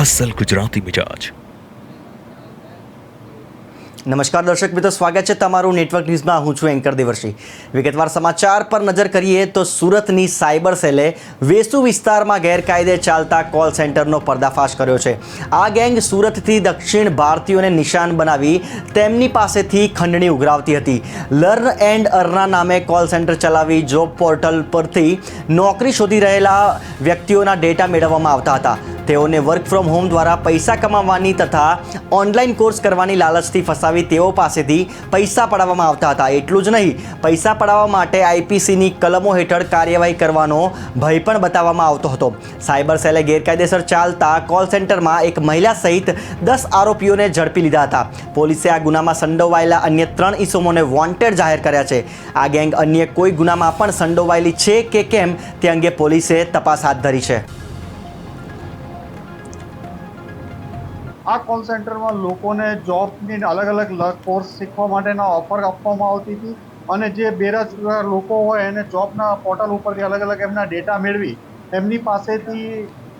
અસલ ગુજરાતી મિજાજ। નમસ્કાર દર્શક મિત્રો, સ્વાગત છે તમારું નેટવર્ક ન્યૂઝમાં। હું છું એન્કર દેવર્ષી। વિગતવાર સમાચાર પર નજર કરીએ તો સુરતની સાયબર સેલે વેસુ વિસ્તારમાં ગેરકાયદે ચાલતા કોલ સેન્ટરનો પર્દાફાશ કર્યો છે। આ ગેંગ સુરતથી દક્ષિણ ભારતીયોને નિશાન બનાવી તેમની પાસેથી ખંડણી ઉઘરાવતી હતી। લર્ન એન્ડ અર્નના નામે કોલ સેન્ટર ચલાવી જોબ પોર્ટલ પરથી નોકરી શોધી રહેલા વ્યક્તિઓના ડેટા મેળવવામાં આવતા હતા। તેઓને વર્ક ફ્રોમ હોમ દ્વારા પૈસા કમાવવાની તથા ઓનલાઈન કોર્સ કરવાની લાલચથી ફસાવી તેઓ પાસેથી પૈસા પડાવવામાં આવતા હતા। એટલું જ નહીં, પૈસા પડાવવા માટે આઈપીસીની કલમો હેઠળ કાર્યવાહી કરવાનો ભય પણ બતાવવામાં આવતો હતો। સાયબર સેલે ગેરકાયદેસર ચાલતા કોલ સેન્ટરમાં એક મહિલા સહિત 10 આરોપીઓને ઝડપી લીધા હતા। પોલીસે આ ગુનામાં સંડોવાયેલા અન્ય 3 ઇસમોને વોન્ટેડ જાહેર કર્યા છે। આ ગેંગ અન્ય કોઈ ગુનામાં પણ સંડોવાયેલી છે કે કેમ તે અંગે પોલીસે તપાસ હાથ ધરી છે। આ કોલ સેન્ટરમાં લોકોને જોબની અલગ અલગ કોર્સ શીખવા માટેના ઓફર આપવામાં આવતી હતી અને જે બેરોજગાર લોકો હોય એને જોબના પોર્ટલ ઉપરથી અલગ અલગ એમના ડેટા મેળવી એમની પાસેથી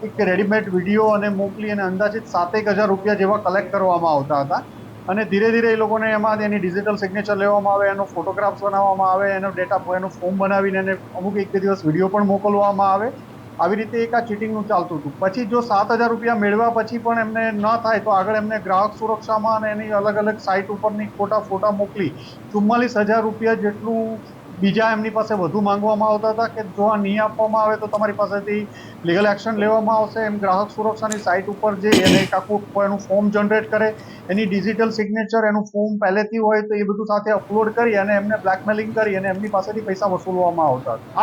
એક રેડીમેડ વિડીયો અને મોકલી અને અંદાજિત 7,000 રૂપિયા જેવા કલેક્ટ કરવામાં આવતા હતા। અને ધીરે ધીરે એ લોકોને એમાં એની ડિજિટલ સિગ્નેચર લેવામાં આવે, એનો ફોટોગ્રાફ્સ બનાવવામાં આવે, એનો ડેટા એનું ફોર્મ બનાવીને એને અમુક 1-2 દિવસ વિડીયો પણ મોકલવામાં આવે। આવી રીતે એક આ ચીટિંગનું ચાલતું હતું। પછી જો 7,000 રૂપિયા મેળવ્યા પછી પણ એમને ન થાય તો આગળ એમને ગ્રાહક સુરક્ષામાં અને એની અલગ અલગ સાઇટ ઉપરની ખોટા ફોટા મોકલી 44,000 રૂપિયા જેટલું બીજા એમની પાસે વધુ માંગવામાં આવતા હતા કે જો આ નહીં આપવામાં આવે તો તમારી પાસેથી લીગલ એક્શન લેવામાં આવશે। એમ ગ્રાહક સુરક્ષાની સાઇટ ઉપર જઈ અને એક આખું એનું ફોર્મ જનરેટ કરે, એની ડિજિટલ સિગ્નેચર, એનું ફોર્મ પહેલેથી હોય તો એ બધું સાથે અપલોડ કરી અને એમને બ્લેકમેલિંગ કરી અને એમની પાસેથી પૈસા વસૂલવામાં આવતા હતા।